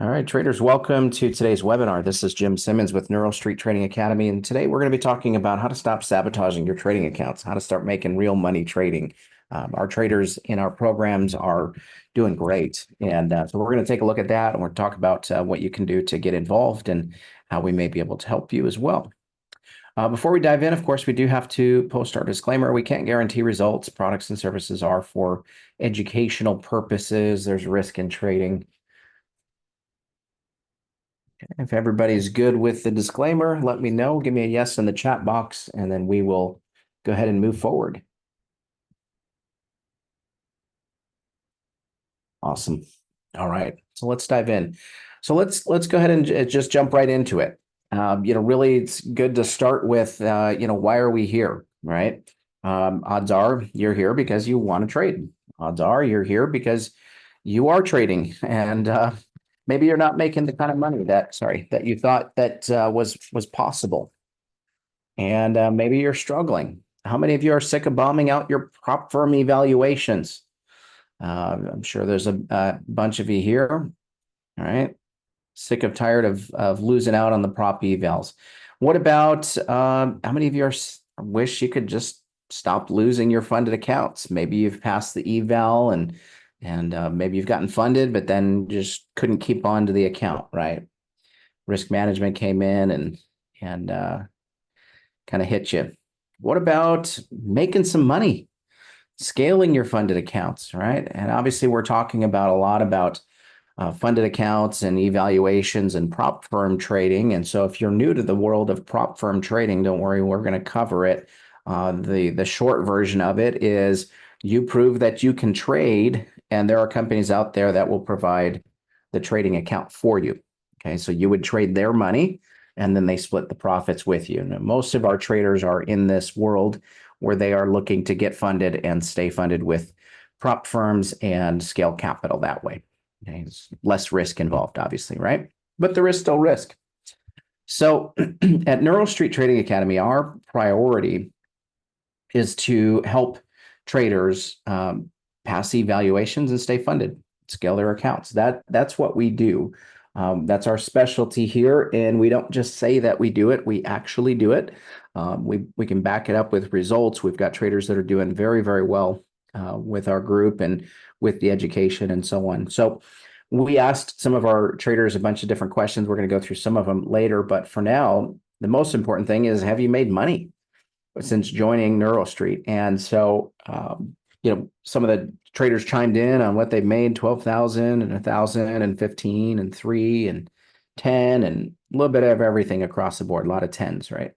All right, traders, welcome to today's webinar. This is Jim Simmons with CryptoStreet Trading Academy, and today we're going to be talking about how to stop sabotaging your trading accounts, how to start making real money trading. Our traders in our programs are doing great, and so we're going to take a look at that, and we're going to talk about what you can do to get involved and how we may be able to help you as well. Before we dive in, of course, we do have to post our disclaimer. We can't guarantee results. Products and services are for educational purposes. There's risk in trading. If everybody's good with the disclaimer, let me know. Give me a yes in the chat box, and then we will go ahead and move forward. Awesome. All right. So let's dive in. So let's go ahead and just jump right into it. Really, it's good to start with, why are we here, right? Odds are you're here because you want to trade. Odds are you're here because you are trading, and maybe you're not making the kind of money that you thought that was possible, and maybe you're struggling. How many of you are sick of bombing out your prop firm evaluations? I'm sure there's a bunch of you here. All right. Sick of tired of losing out on the prop evals. What about how many of you wish you could just stop losing your funded accounts? Maybe you've passed the eval and maybe you've gotten funded, but then just couldn't keep on to the account, right? Risk management came in and kind of hit you. What about making some money, scaling your funded accounts, right? And obviously, we're talking about a lot about funded accounts and evaluations and prop firm trading. And so, if you're new to the world of prop firm trading, don't worry, we're going to cover it. The short version of it is you prove that you can trade, and there are companies out there that will provide the trading account for you. Okay, so you would trade their money, and then they split the profits with you. Now, most of our traders are in this world where they are looking to get funded and stay funded with prop firms and scale capital that way. Okay, it's less risk involved, obviously, right? But there is still risk. So at CryptoStreet Trading Academy, our priority is to help traders pass evaluations and stay funded, scale their accounts. That's what we do. That's our specialty here, and we don't just say that we do it; we actually do it. We can back it up with results. We've got traders that are doing very, very well with our group and with the education and so on. So we asked some of our traders a bunch of different questions. We're going to go through some of them later, but for now, the most important thing is, have you made money since joining CryptoStreet? And so, some of the traders chimed in on what they've made: 12,000 and 1,000 and 15 and 3 and 10 and a little bit of everything across the board, a lot of tens, right?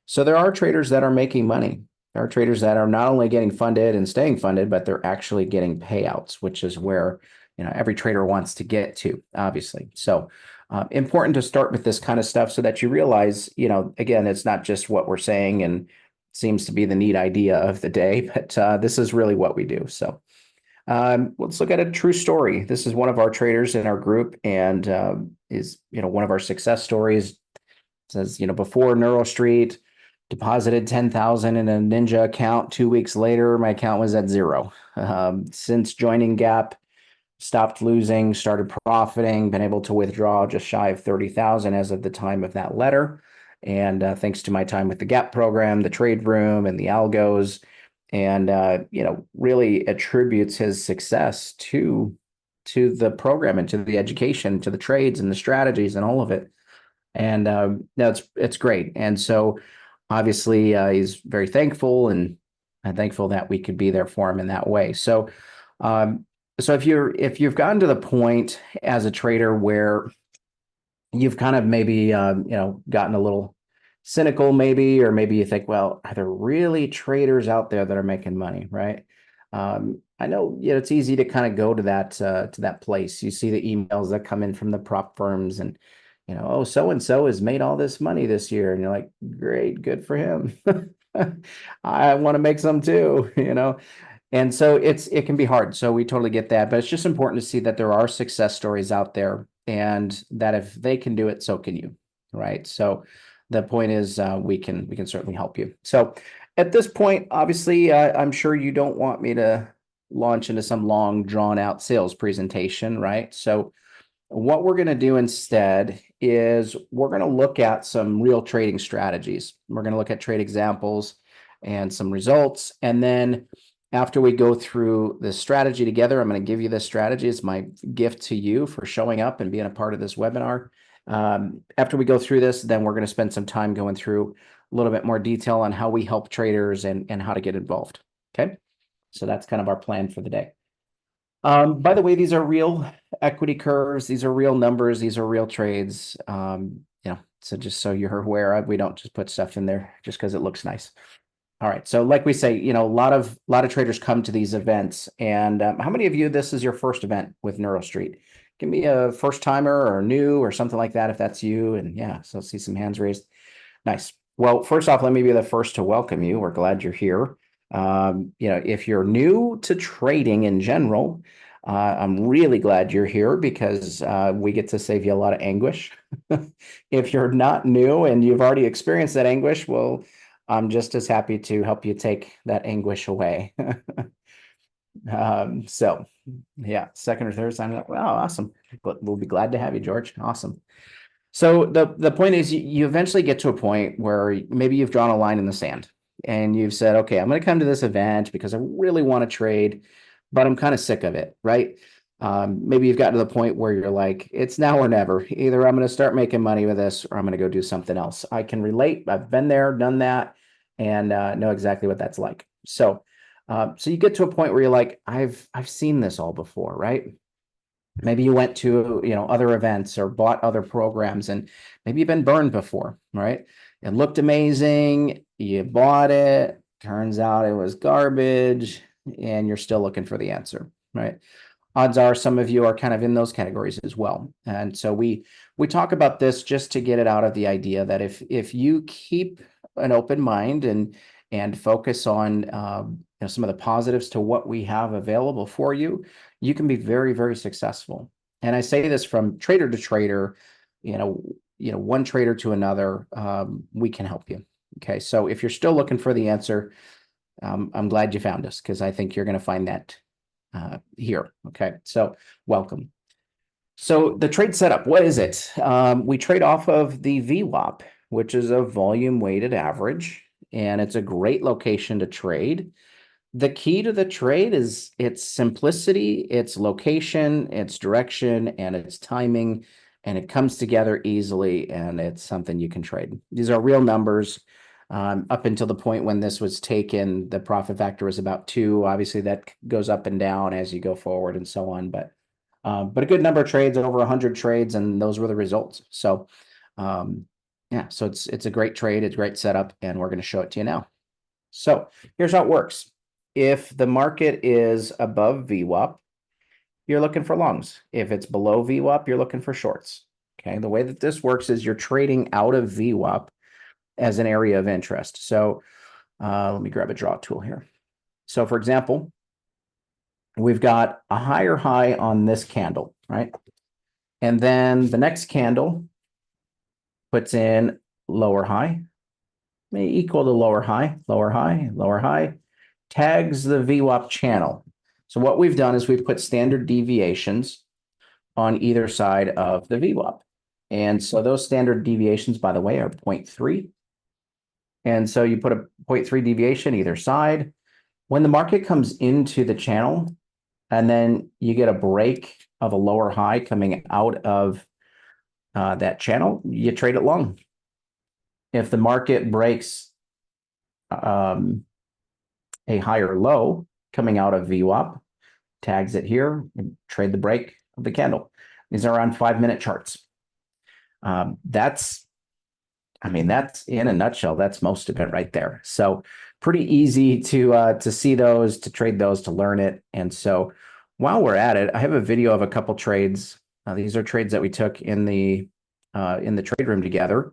So there are traders that are making money. There are traders that are not only getting funded and staying funded, but they're actually getting payouts, which is where every trader wants to get to, obviously. So important to start with this kind of stuff so that you realize, again, it's not just what we're saying and seems to be the neat idea of the day, but this is really what we do. So let's look at a true story. This is one of our traders in our group, and is one of our success stories. It says, before CryptoStreet, deposited 10,000 in a Ninja account. 2 weeks later, my account was at zero. Since joining Gap, stopped losing, started profiting, been able to withdraw just shy of 30,000 as of the time of that letter. And thanks to my time with the Gap program, the trade room, and the Algos, and really attributes his success to the program and to the education, to the trades and the strategies and all of it. And no, it's great. And so obviously he's very thankful, and I'm thankful that we could be there for him in that way. So so if you've gotten to the point as a trader where you've kind of maybe gotten a little cynical, maybe, or maybe you think, well, are there really traders out there that are making money, right? I know it's easy to kind of go to that place. You see the emails that come in from the prop firms, and oh, so and so has made all this money this year, and you're like, great, good for him. I want to make some too, And so it can be hard. So we totally get that, but it's just important to see that there are success stories out there, and that if they can do it, so can you, right? So the point is, we can certainly help you. So at this point, obviously, I'm sure you don't want me to launch into some long, drawn out sales presentation, right? So What we're going to do instead is we're going to look at some real trading strategies. We're going to look at trade examples and some results. And then after we go through the strategy together, I'm going to give you this strategy. It's my gift to you for showing up and being a part of this webinar. After we go through this, then we're going to spend some time going through a little bit more detail on how we help traders and how to get involved. Okay. So that's kind of our plan for the day. By the way, these are real equity curves. These are real numbers. These are real trades. So just so you're aware, we don't just put stuff in there just because it looks nice. All right. So like we say, a lot of traders come to these events. And how many of you, this is your first event with NeuroStreet? Give me a first timer or new or something like that if that's you. And yeah, so see some hands raised. Nice. Well, first off, let me be the first to welcome you. We're glad you're here. If you're new to trading in general, I'm really glad you're here because we get to save you a lot of anguish. If you're not new and you've already experienced that anguish, well, I'm just as happy to help you take that anguish away. So yeah, second or third sign up. Wow, awesome. We'll be glad to have you, George. Awesome. So the point is you eventually get to a point where maybe you've drawn a line in the sand and you've said, okay, I'm going to come to this event because I really want to trade, but I'm kind of sick of it, right? Maybe you've gotten to the point where you're like, it's now or never. Either I'm going to start making money with this or I'm going to go do something else. I can relate. I've been there, done that, and know exactly what that's like. So you get to a point where you're like, I've seen this all before, right? Maybe you went to other events or bought other programs and maybe you've been burned before, right? It looked amazing, you bought it, turns out it was garbage, and you're still looking for the answer, right? Odds are some of you are kind of in those categories as well. And so we talk about this just to get it out of the idea that if you keep an open mind and focus on some of the positives to what we have available for you, you can be very, very successful. And I say this from trader to trader, one trader to another, we can help you. Okay, so if you're still looking for the answer, I'm glad you found us because I think you're going to find that here. Okay, so welcome. So the trade setup, what is it? We trade off of the VWAP, which is a volume weighted average, and it's a great location to trade. The key to the trade is its simplicity, its location, its direction, and its timing, and it comes together easily, and it's something you can trade. These are real numbers. Up until the point when this was taken, the profit factor was about 2. Obviously, that goes up and down as you go forward and so on, but a good number of trades, over 100 trades, and those were the results. So, yeah, so it's a great trade, it's a great setup, and we're going to show it to you now. So here's how it works. If the market is above VWAP, you're looking for longs. If it's below VWAP, you're looking for shorts. Okay, the way that this works is you're trading out of VWAP as an area of interest. So let me grab a draw tool here. So for example, we've got a higher high on this candle, right? And then the next candle puts in lower high, may equal to lower high, lower high, lower high, tags the VWAP channel. So what we've done is we've put standard deviations on either side of the VWAP. And so those standard deviations, by the way, are 0.3. And so you put a 0.3 deviation either side. When the market comes into the channel, and then you get a break of a lower high coming out of that channel, you trade it long. If the market breaks a higher low coming out of VWAP, tags it here, and trade the break of the candle. These are on 5-minute charts. That's in a nutshell, that's most of it right there. So pretty easy to see those, to trade those, to learn it. And so while we're at it, I have a video of a couple trades. These are trades that we took in the trade room together.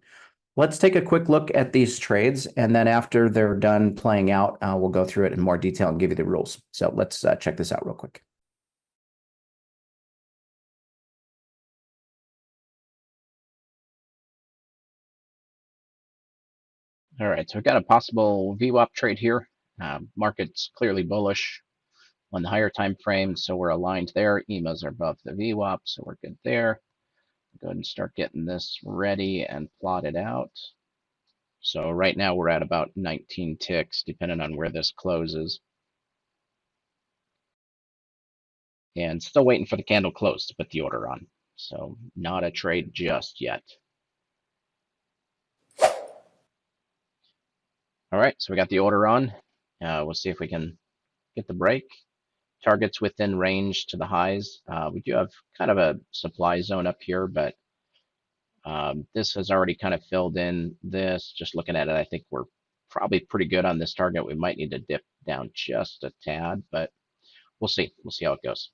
Let's take a quick look at these trades, and then after they're done playing out, we'll go through it in more detail and give you the rules. So let's check this out real quick. All right, so we've got a possible VWAP trade here. Market's clearly bullish. on the higher time frame, so we're aligned there. EMAs are above the VWAP, so we're good there. Go ahead and start getting this ready and plotted out. So right now we're at about 19 ticks, depending on where this closes. And still waiting for the candle close to put the order on. So not a trade just yet. All right, so we got the order on. We'll see if we can get the break. Targets within range to the highs. We do have kind of a supply zone up here, but this has already kind of filled in this. Just looking at it, I think we're probably pretty good on this target. We might need to dip down just a tad, but we'll see. We'll see how it goes.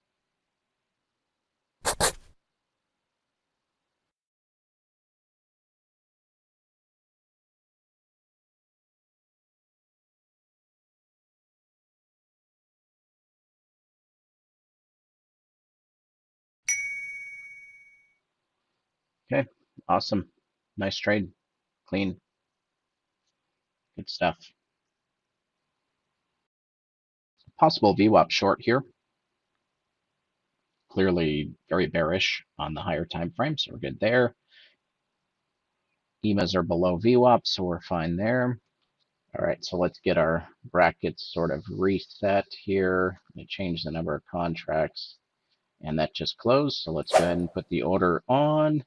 Okay, awesome. Nice trade. Clean. Good stuff. Possible VWAP short here. Clearly very bearish on the higher time frame, so we're good there. EMAs are below VWAP, so we're fine there. All right, so let's get our brackets sort of reset here. I change the number of contracts, and that just closed. So let's go ahead and put the order on,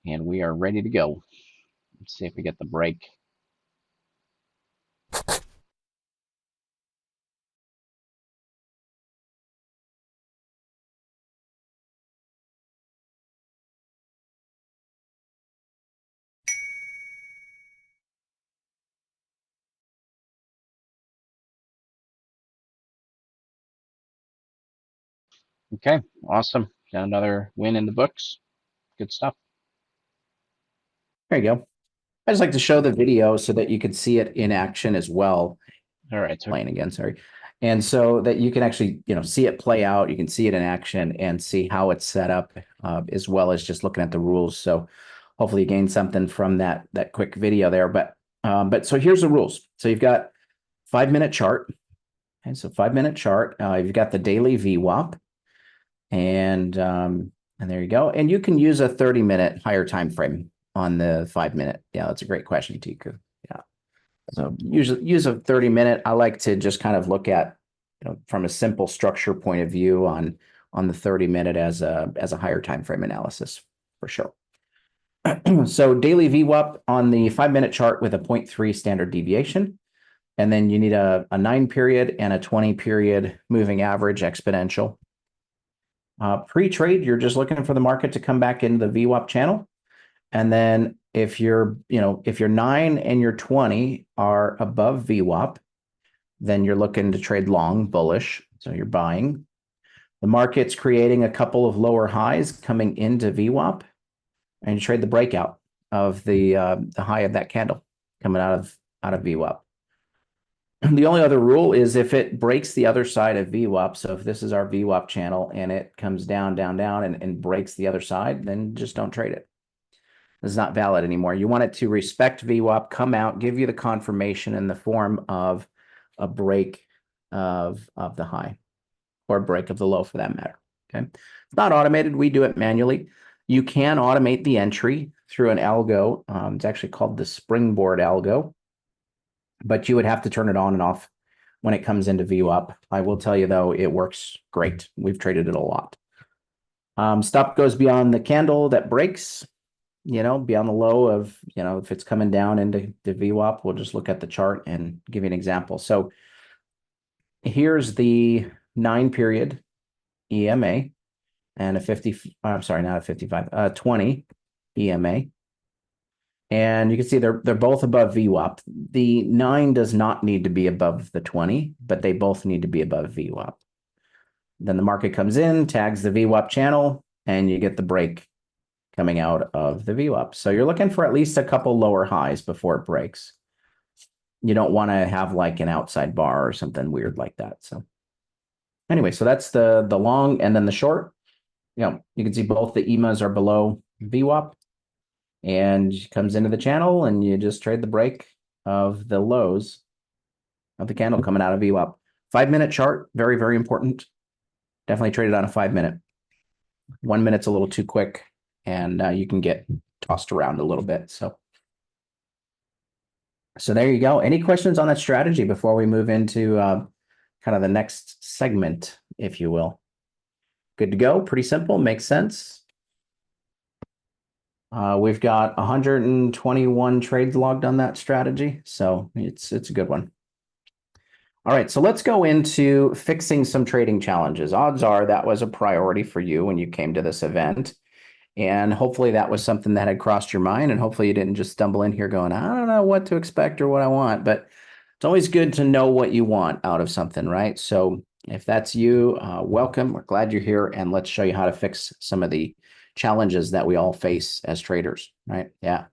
and we are ready to go. Let's see if we get the break. Okay, awesome. Got another win in the books. Good stuff. There you go. I just like to show the video so that you can see it in action as well. All right, Playing again, sorry. And so that you can actually, see it play out. You can see it in action and see how it's set up, as well as just looking at the rules. So hopefully you gain something from that quick video there. But so here's the rules. So you've got 5-minute chart. And so 5-minute chart. You've got the daily VWAP, and there you go. And you can use a 30-minute higher time frame on the 5-minute. Yeah, that's a great question, Tiku. Yeah. So usually use a 30-minute. I like to just kind of look at, from a simple structure point of view on the 30-minute as a higher time frame analysis for sure. So daily VWAP on the 5-minute chart with a 0.3 standard deviation. And then you need a 9-period and a 20-period moving average exponential. Pre-trade, you're just looking for the market to come back into the VWAP channel. And then if your 9 and your 20 are above VWAP, then you're looking to trade long, bullish. So you're buying. The market's creating a couple of lower highs coming into VWAP, and you trade the breakout of the high of that candle coming out of VWAP. The only other rule is if it breaks the other side of VWAP, so if this is our VWAP channel and it comes down, down, down and breaks the other side, then just don't trade it. It's not valid anymore. You want it to respect VWAP, come out, give you the confirmation in the form of a break of the high or a break of the low for that matter. Okay. It's not automated. We do it manually. You can automate the entry through an algo. It's actually called the springboard algo, but you would have to turn it on and off when it comes into VWAP. I will tell you though, it works great. We've traded it a lot. Stop goes beyond the candle that breaks, beyond the low of, if it's coming down into the VWAP, we'll just look at the chart and give you an example. So here's the 9-period EMA and I'm sorry, not a 55, 20 EMA. And you can see they're both above VWAP. The 9 does not need to be above the 20, but they both need to be above VWAP. Then the market comes in, tags the VWAP channel, and you get the break coming out of the VWAP. So you're looking for at least a couple lower highs before it breaks. You don't want to have like an outside bar or something weird like that. So anyway, so that's the long, and then the short. You can see both the EMAs are below VWAP. And comes into the channel, and you just trade the break of the lows of the candle coming out of VWAP. 5-minute chart, very, very important. Definitely trade it on a 5-minute. 1 minute's a little too quick, and you can get tossed around a little bit. So there you go. Any questions on that strategy before we move into kind of the next segment, if you will? Good to go. Pretty simple. Makes sense. We've got 121 trades logged on that strategy, so it's a good one. All right, so let's go into fixing some trading challenges. Odds are that was a priority for you when you came to this event. And hopefully that was something that had crossed your mind. And hopefully you didn't just stumble in here going, I don't know what to expect or what I want. But it's always good to know what you want out of something, right? So if that's you, welcome. We're glad you're here. And let's show you how to fix some of the challenges that we all face as traders, right? Yeah.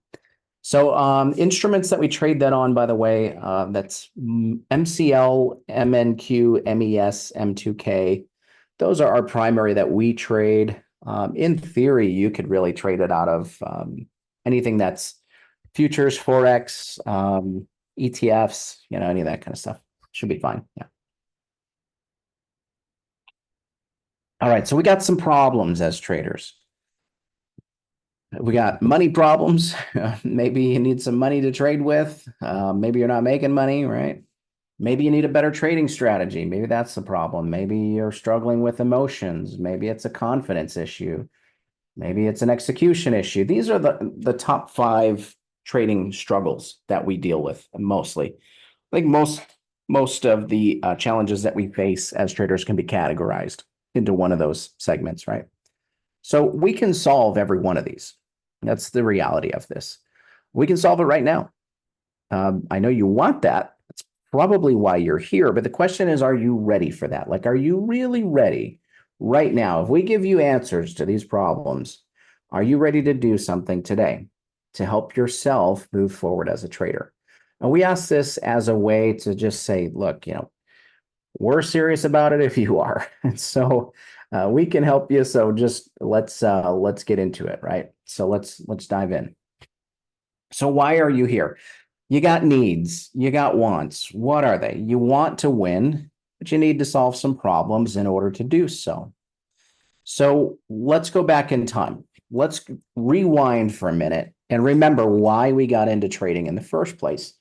So instruments that we trade that on, by the way, that's MCL, MNQ, MES, M2K. Those are our primary that we trade. In theory, you could really trade it out of anything that's futures, Forex, ETFs, any of that kind of stuff. Should be fine. Yeah. All right, so we got some problems as traders. We got money problems. Maybe you need some money to trade with. Maybe you're not making money, right? Maybe you need a better trading strategy. Maybe that's the problem. Maybe you're struggling with emotions. Maybe it's a confidence issue. Maybe it's an execution issue. These are the top 5 trading struggles that we deal with mostly. I think most of the challenges that we face as traders can be categorized into one of those segments, right? So we can solve every one of these. That's the reality of this. We can solve it right now. I know you want that. That's probably why you're here. But the question is, are you ready for that? Like, are you really ready right now? If we give you answers to these problems, are you ready to do something today to help yourself move forward as a trader? And we ask this as a way to just say, look, we're serious about it if you are. And so we can help you. So just let's get into it, right? So let's dive in. So why are you here? You got needs, you got wants. What are they? You want to win, but you need to solve some problems in order to do so. So let's go back in time. Let's rewind for a minute and remember why we got into trading in the first place.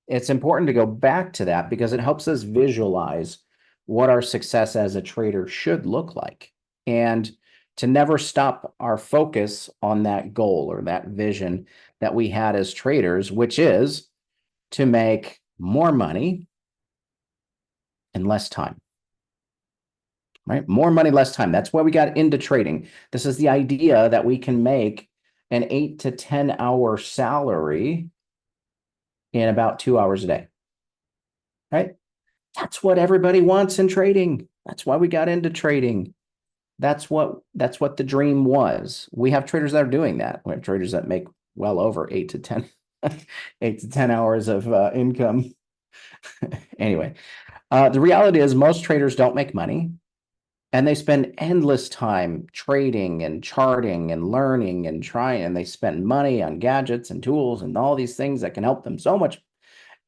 It's important to go back to that because it helps us visualize what our success as a trader should look like, and to never stop our focus on that goal or that vision that we had as traders, which is to make more money in less time, right? More money, less time. That's why we got into trading. This is the idea that we can make an 8 to 10 hour salary in about 2 hours a day, right? That's what everybody wants in trading. That's why we got into trading. That's what the dream was. We have traders that are doing that. We have traders that make well over 8 to 10 hours of income. Anyway, the reality is most traders don't make money, and they spend endless time trading and charting and learning and trying, and they spend money on gadgets and tools and all these things that can help them so much,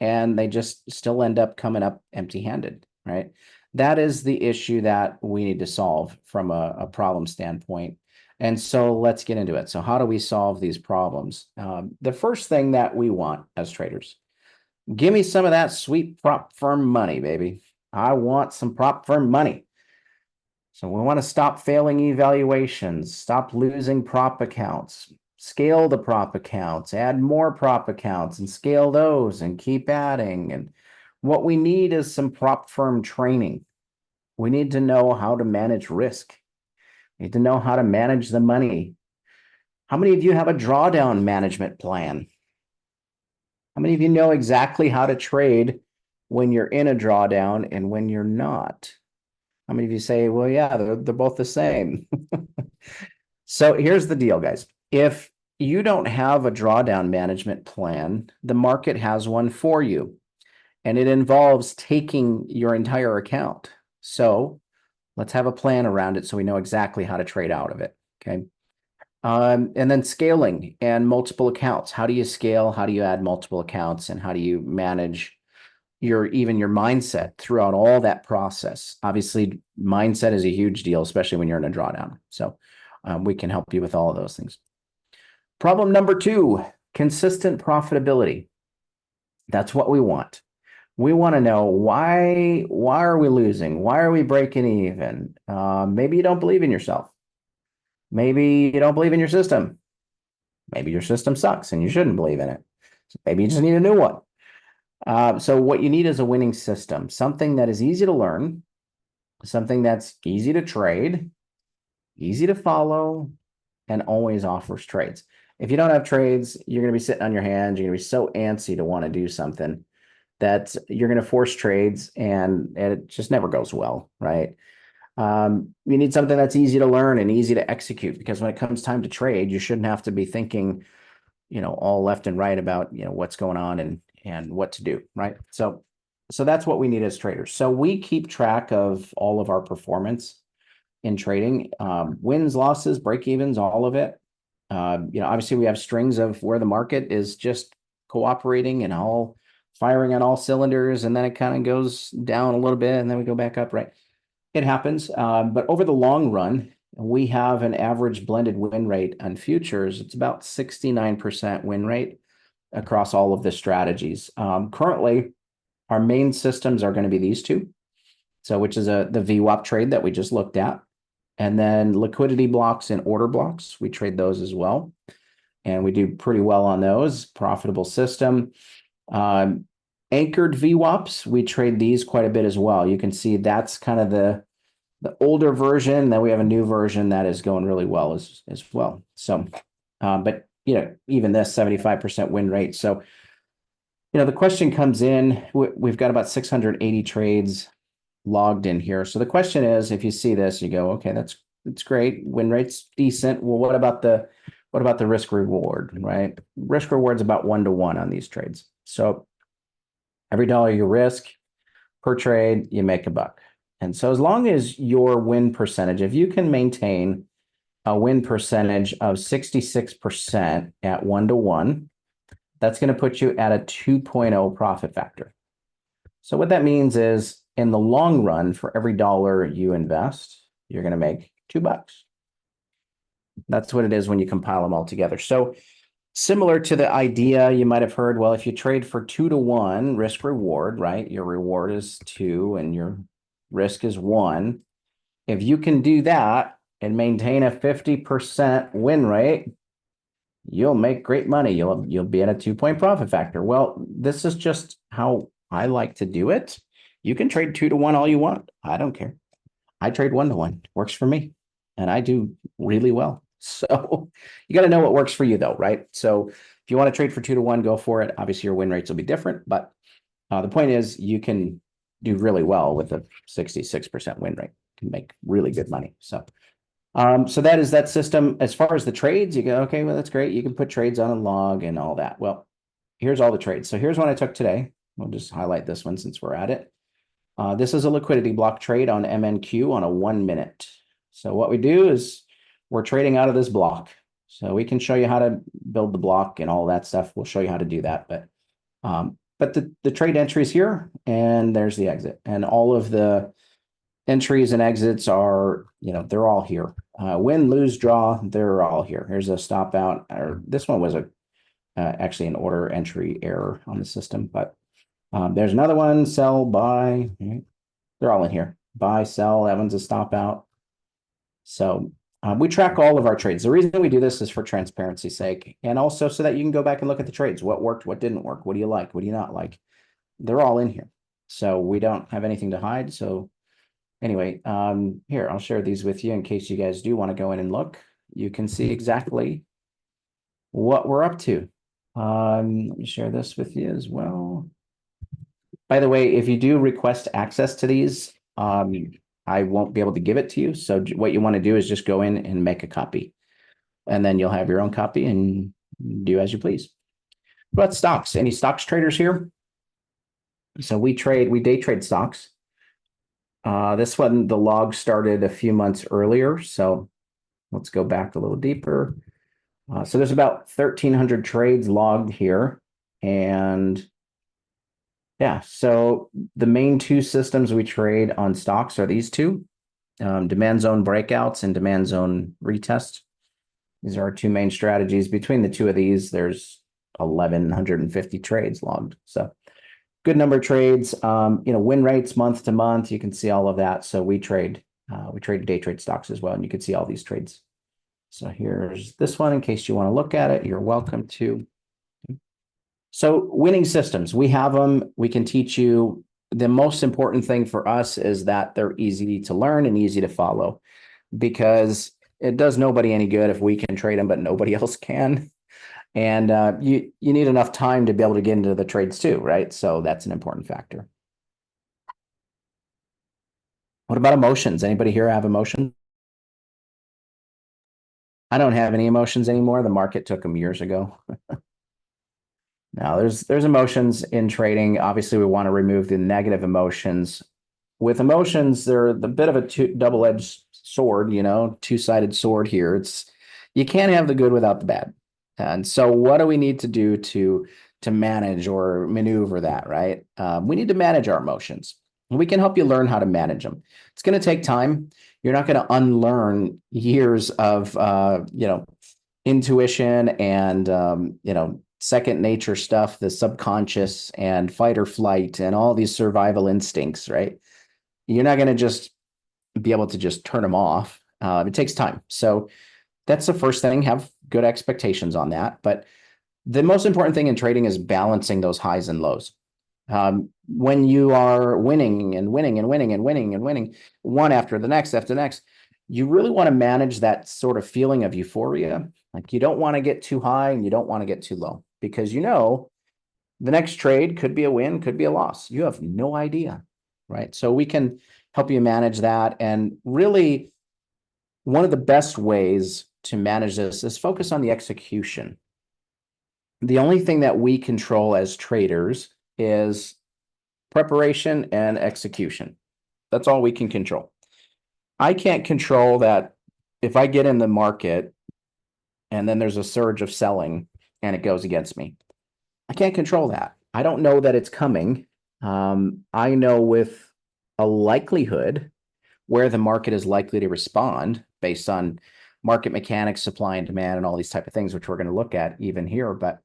and they just still end up coming up empty-handed, right? That is the issue that we need to solve from a problem standpoint. And so let's get into it. So how do we solve these problems? The first thing that we want as traders, give me some of that sweet prop firm money, baby. I want some prop firm money. So we want to stop failing evaluations, stop losing prop accounts, scale the prop accounts, add more prop accounts and scale those and keep adding. And what we need is some prop firm training. We need to know how to manage risk. We need to know how to manage the money. How many of you have a drawdown management plan? How many of you know exactly how to trade when you're in a drawdown and when you're not? How many of you say, well, yeah, they're both the same? So here's the deal, guys. If you don't have a drawdown management plan, the market has one for you, and it involves taking your entire account. So let's have a plan around it so we know exactly how to trade out of it, okay? And then scaling and multiple accounts. How do you scale? How do you add multiple accounts? And how do you manage, your mindset throughout all that process. Obviously, mindset is a huge deal, especially when you're in a drawdown. So we can help you with all of those things. Problem number 2, consistent profitability. That's what we want. We want to know why are we losing? Why are we breaking even? Maybe you don't believe in yourself. Maybe you don't believe in your system. Maybe your system sucks and you shouldn't believe in it. So maybe you just need a new one. So what you need is a winning system, something that is easy to learn, something that's easy to trade, easy to follow, and always offers trades. If you don't have trades, you're going to be sitting on your hands. You're going to be so antsy to want to do something that you're going to force trades, and it just never goes well, right? You need something that's easy to learn and easy to execute, because when it comes time to trade, you shouldn't have to be thinking, all left and right about, what's going on and what to do, right? So that's what we need as traders. So we keep track of all of our performance in trading, wins, losses, break evens, all of it. Obviously we have strings of where the market is just cooperating and all firing on all cylinders, and then it kind of goes down a little bit and then we go back up, right? It happens. But over the long run, we have an average blended win rate on futures. It's about 69% win rate across all of the strategies. Currently, our main systems are going to be these two. So which is the VWAP trade that we just looked at. And then liquidity blocks and order blocks. We trade those as well. And we do pretty well on those. Profitable system. Anchored VWAPs, we trade these quite a bit as well. You can see that's kind of the older version. Then we have a new version that is going really well as well. So, but even this 75% win rate. So, the question comes in, we've got about 680 trades logged in here. So the question is, if you see this, you go, okay, that's great. Win rate's decent. Well, what about the risk reward, right? Risk reward's about 1-to-1 on these trades. So every dollar you risk per trade, you make $1. And so as long as your win percentage, if you can maintain a win percentage of 66% at 1-to-1, that's going to put you at a 2.0 profit factor. So what that means is, in the long run, for every dollar you invest, you're going to make $2. That's what it is when you compile them all together. So similar to the idea you might have heard, well, if you trade for 2-to-1 risk reward, right? Your reward is 2 and your risk is 1. If you can do that and maintain a 50% win rate, you'll make great money. You'll be at a 2-point profit factor. Well, this is just how I like to do it. You can trade 2-to-1 all you want. I don't care. I trade 1-to-1. Works for me. And I do really well. So you got to know what works for you though, right? So if you want to trade for 2-to-1, go for it. Obviously your win rates will be different, but the point is you can do really well with a 66% win rate. You can make really good money. So that is that system. As far as the trades, you go, okay, well, that's great. You can put trades on a log and all that. Well, here's all the trades. So here's one I took today. We'll just highlight this one since we're at it. This is a liquidity block trade on MNQ on a 1 minute. So what we do is we're trading out of this block. So we can show you how to build the block and all that stuff. We'll show you how to do that. But the trade entry is here, and there's the exit. And all of the entries and exits are, they're all here. Win, lose, draw, they're all here. Here's a stop out. Or this one was actually an order entry error on the system, but there's another one, sell, buy. They're all in here. Buy, sell, that one's a stop out. So we track all of our trades. The reason we do this is for transparency's sake, and also so that you can go back and look at the trades. What worked, what didn't work, what do you like, what do you not like? They're all in here. So we don't have anything to hide. So anyway, here, I'll share these with you in case you guys do want to go in and look. You can see exactly what we're up to. Let me share this with you as well. By the way, if you do request access to these, I won't be able to give it to you. So what you want to do is just go in and make a copy. And then you'll have your own copy and do as you please. What about stocks? Any stocks traders here? So we day trade stocks. This one, the log started a few months earlier. So let's go back a little deeper. So there's about 1,300 trades logged here. And Yeah, so the main two systems we trade on stocks are these two, demand zone breakouts and demand zone retest. These are our two main strategies. Between the two of these, there's 1,150 trades logged. So good number of trades. Win rates month to month. You can see all of that. So we trade day trade stocks as well, and you can see all these trades. So here's this one in case you want to look at it. You're welcome to. So winning systems, we have them. We can teach you. The most important thing for us is that they're easy to learn and easy to follow, because it does nobody any good if we can trade them, but nobody else can. And you need enough time to be able to get into the trades too, right? So that's an important factor. What about emotions? Anybody here have emotions? I don't have any emotions anymore. The market took them years ago. Now there's emotions in trading. Obviously, we want to remove the negative emotions. With emotions, they're the bit of a double-edged sword, two-sided sword here. You can't have the good without the bad. And so what do we need to do to manage or maneuver that, right? We need to manage our emotions. We can help you learn how to manage them. It's going to take time. You're not going to unlearn years of intuition and second nature stuff, the subconscious and fight or flight and all these survival instincts, right? You're not going to just be able to just turn them off. It takes time. So that's the first thing. Have good expectations on that. But the most important thing in trading is balancing those highs and lows. When you are winning and winning and winning and winning and winning, one after the next, you really want to manage that sort of feeling of euphoria. Like you don't want to get too high and you don't want to get too low, because the next trade could be a win, could be a loss. You have no idea, right? So we can help you manage that. And really, one of the best ways to manage this is focus on the execution. The only thing that we control as traders is preparation and execution. That's all we can control. I can't control that if I get in the market and then there's a surge of selling and it goes against me. I can't control that. I don't know that it's coming. I know with a likelihood where the market is likely to respond based on market mechanics, supply and demand, and all these type of things, which we're going to look at even here. But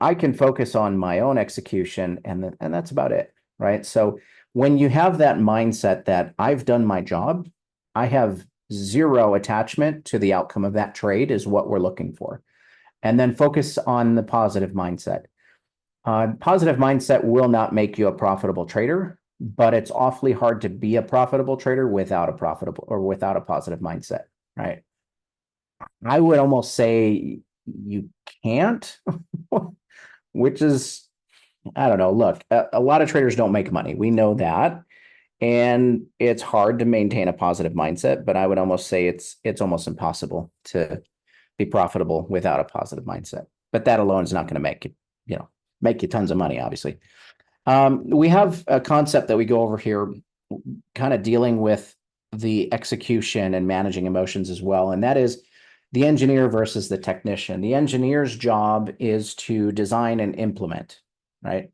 I can focus on my own execution, and that's about it, right? So when you have that mindset that I've done my job, I have zero attachment to the outcome of that trade is what we're looking for. And then focus on the positive mindset. Positive mindset will not make you a profitable trader, but it's awfully hard to be a profitable trader without a positive mindset, right? I would almost say you can't, which is, I don't know. Look, a lot of traders don't make money. We know that. And it's hard to maintain a positive mindset, but I would almost say it's almost impossible to be profitable without a positive mindset. But that alone is not going to make you tons of money, obviously. We have a concept that we go over here, kind of dealing with the execution and managing emotions as well. And that is the engineer versus the technician. The engineer's job is to design and implement, right?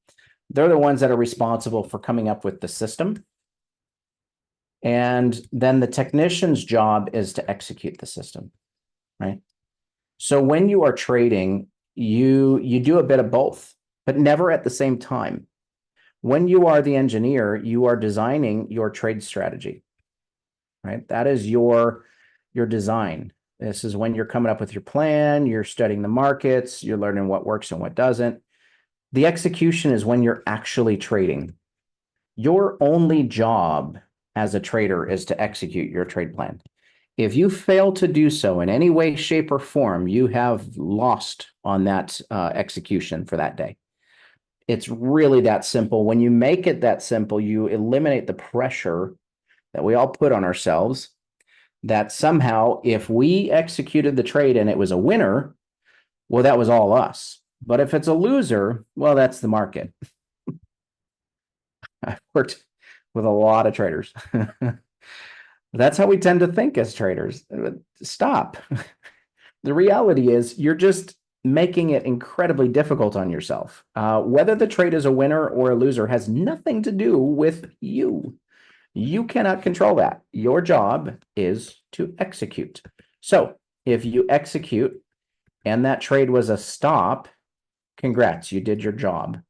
They're the ones that are responsible for coming up with the system. And then the technician's job is to execute the system, right? So when you are trading, you do a bit of both, but never at the same time. When you are the engineer, you are designing your trade strategy, right? That is your design. This is when you're coming up with your plan, you're studying the markets, you're learning what works and what doesn't. The execution is when you're actually trading. Your only job as a trader is to execute your trade plan. If you fail to do so in any way, shape, or form, you have lost on that execution for that day. It's really that simple. When you make it that simple, you eliminate the pressure that we all put on ourselves, that somehow if we executed the trade and it was a winner, well, that was all us. But if it's a loser, well, that's the market. I've worked with a lot of traders. That's how we tend to think as traders. Stop. The reality is you're just making it incredibly difficult on yourself. Whether the trade is a winner or a loser has nothing to do with you. You cannot control that. Your job is to execute. So if you execute and that trade was a stop, congrats, you did your job.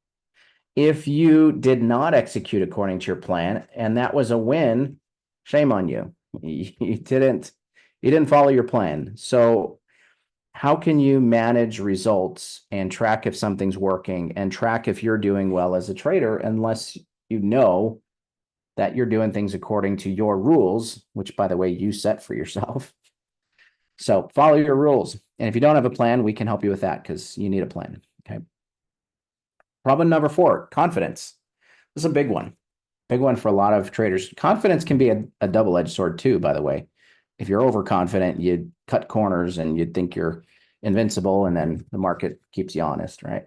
If you did not execute according to your plan and that was a win, shame on you. You didn't follow your plan. So how can you manage results and track if something's working and track if you're doing well as a trader unless you know that you're doing things according to your rules, which, by the way, you set for yourself. So follow your rules. And if you don't have a plan, we can help you with that because you need a plan. Okay. Problem number 4, confidence. This is a big one. Big one for a lot of traders. Confidence can be a double-edged sword too, by the way. If you're overconfident, you cut corners and you think you're invincible, and then the market keeps you honest, right?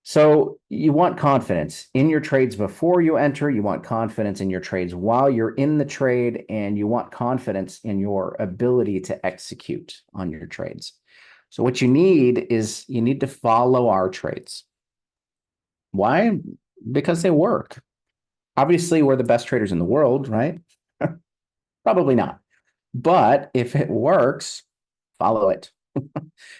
So you want confidence in your trades before you enter. You want confidence in your trades while you're in the trade, and you want confidence in your ability to execute on your trades. So what you need is you need to follow our trades. Why? Because they work. Obviously, we're the best traders in the world, right? Probably not. But if it works, follow it.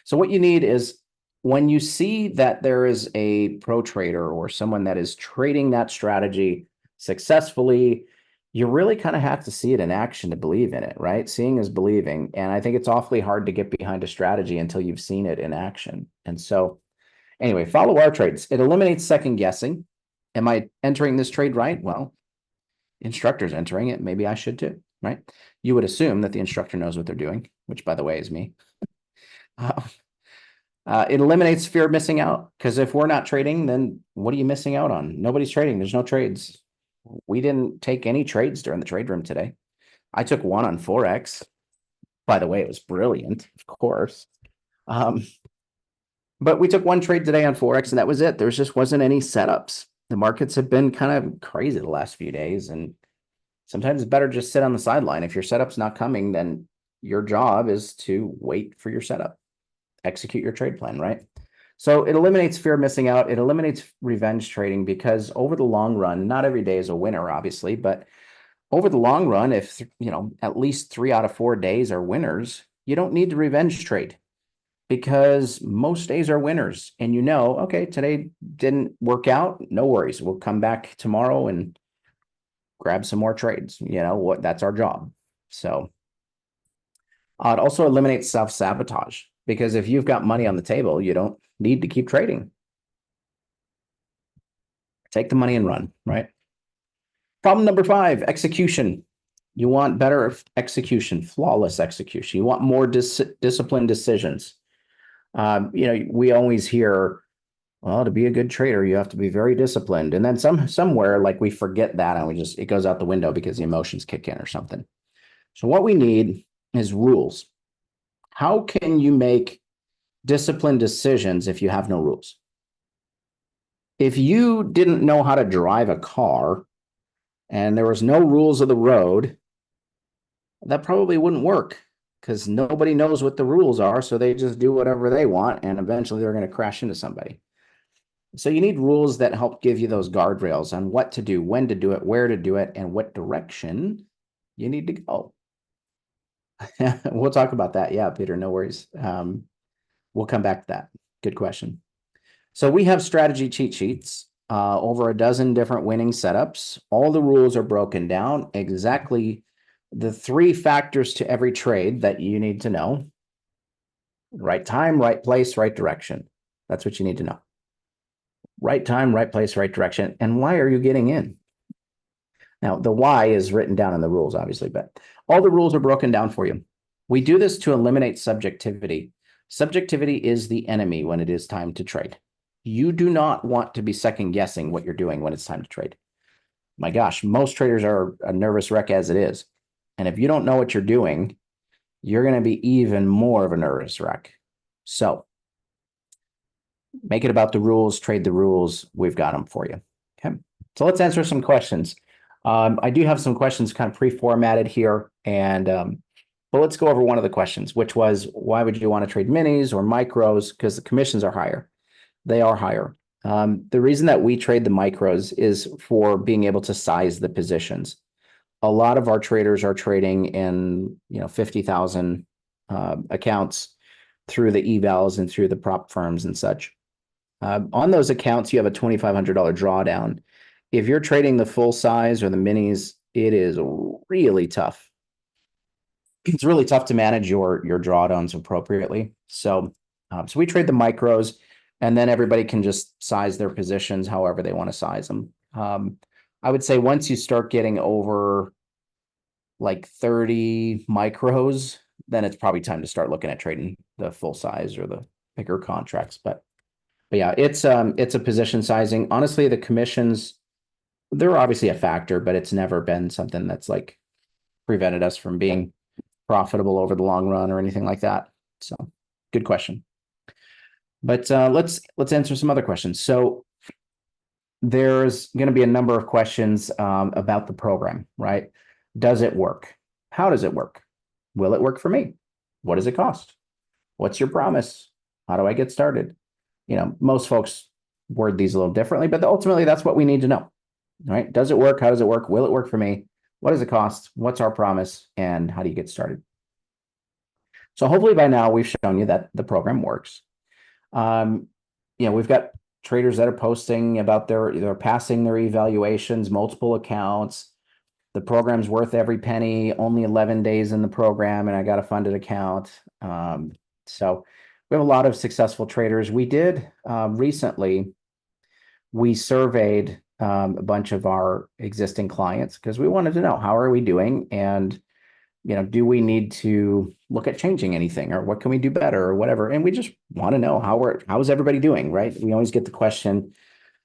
So what you need is when you see that there is a pro trader or someone that is trading that strategy successfully, you really kind of have to see it in action to believe in it, right? Seeing is believing. And I think it's awfully hard to get behind a strategy until you've seen it in action. And so anyway, follow our trades. It eliminates second guessing. Am I entering this trade right? Well, instructor's entering it. Maybe I should too, right? You would assume that the instructor knows what they're doing, which, by the way, is me. It eliminates fear of missing out, because if we're not trading, then what are you missing out on? Nobody's trading. There's no trades. We didn't take any trades during the trade room today. I took one on Forex. By the way, it was brilliant, of course. But we took one trade today on Forex, and that was it. There just wasn't any setups. The markets have been kind of crazy the last few days, and sometimes it's better just sit on the sideline. If your setup's not coming, then your job is to wait for your setup. Execute your trade plan, right? So it eliminates fear of missing out. It eliminates revenge trading, because over the long run, not every day is a winner, obviously, but over the long run, if at least 3 out of 4 days are winners, you don't need to revenge trade, because most days are winners. And okay, today didn't work out. No worries. We'll come back tomorrow and grab some more trades. That's our job. So it also eliminates self-sabotage, because if you've got money on the table, you don't need to keep trading. Take the money and run, right? Problem number 5, execution. You want better execution, flawless execution. You want more disciplined decisions. We always hear, well, to be a good trader, you have to be very disciplined. And then somewhere, like, we forget that, and it goes out the window because the emotions kick in or something. So what we need is rules. How can you make disciplined decisions if you have no rules? If you didn't know how to drive a car and there was no rules of the road, that probably wouldn't work, because nobody knows what the rules are. So they just do whatever they want, and eventually they're going to crash into somebody. So you need rules that help give you those guardrails on what to do, when to do it, where to do it, and what direction you need to go. We'll talk about that. Yeah, Peter, no worries. We'll come back to that. Good question. So we have strategy cheat sheets, over a dozen different winning setups. All the rules are broken down, exactly the 3 factors to every trade that you need to know. Right time, right place, right direction. That's what you need to know. Right time, right place, right direction. And why are you getting in? Now, the why is written down in the rules, obviously, but all the rules are broken down for you. We do this to eliminate subjectivity. Subjectivity is the enemy when it is time to trade. You do not want to be second guessing what you're doing when it's time to trade. My gosh, most traders are a nervous wreck as it is. And if you don't know what you're doing, you're going to be even more of a nervous wreck. So make it about the rules, trade the rules. We've got them for you. Okay. So let's answer some questions. I do have some questions kind of pre-formatted here, and But let's go over one of the questions, which was, why would you want to trade minis or micros? Because the commissions are higher. They are higher. The reason that we trade the micros is for being able to size the positions. A lot of our traders are trading in 50,000 accounts through the evals and through the prop firms and such. On those accounts, you have a $2,500 drawdown. If you're trading the full size or the minis, it is really tough. It's really tough to manage your drawdowns appropriately. So we trade the micros, and then everybody can just size their positions however they want to size them. I would say once you start getting over like 30 micros, then it's probably time to start looking at trading the full size or the bigger contracts. But yeah, it's a position sizing. Honestly, the commissions, they're obviously a factor, but it's never been something that's like prevented us from being profitable over the long run or anything like that. So good question. But let's answer some other questions. So there's going to be a number of questions about the program, right? Does it work? How does it work? Will it work for me? What does it cost? What's your promise? How do I get started? Most folks word these a little differently, but ultimately that's what we need to know, right? Does it work? How does it work? Will it work for me? What does it cost? What's our promise? And how do you get started? So hopefully by now we've shown you that the program works. We've got traders that are posting about they're passing their evaluations, multiple accounts. The program's worth every penny, only 11 days in the program, and I got a funded account. So we have a lot of successful traders. We did recently, we surveyed a bunch of our existing clients because we wanted to know, how are we doing? And, do we need to look at changing anything, or what can we do better, or whatever? And we just want to know how is everybody doing, right? We always get the question,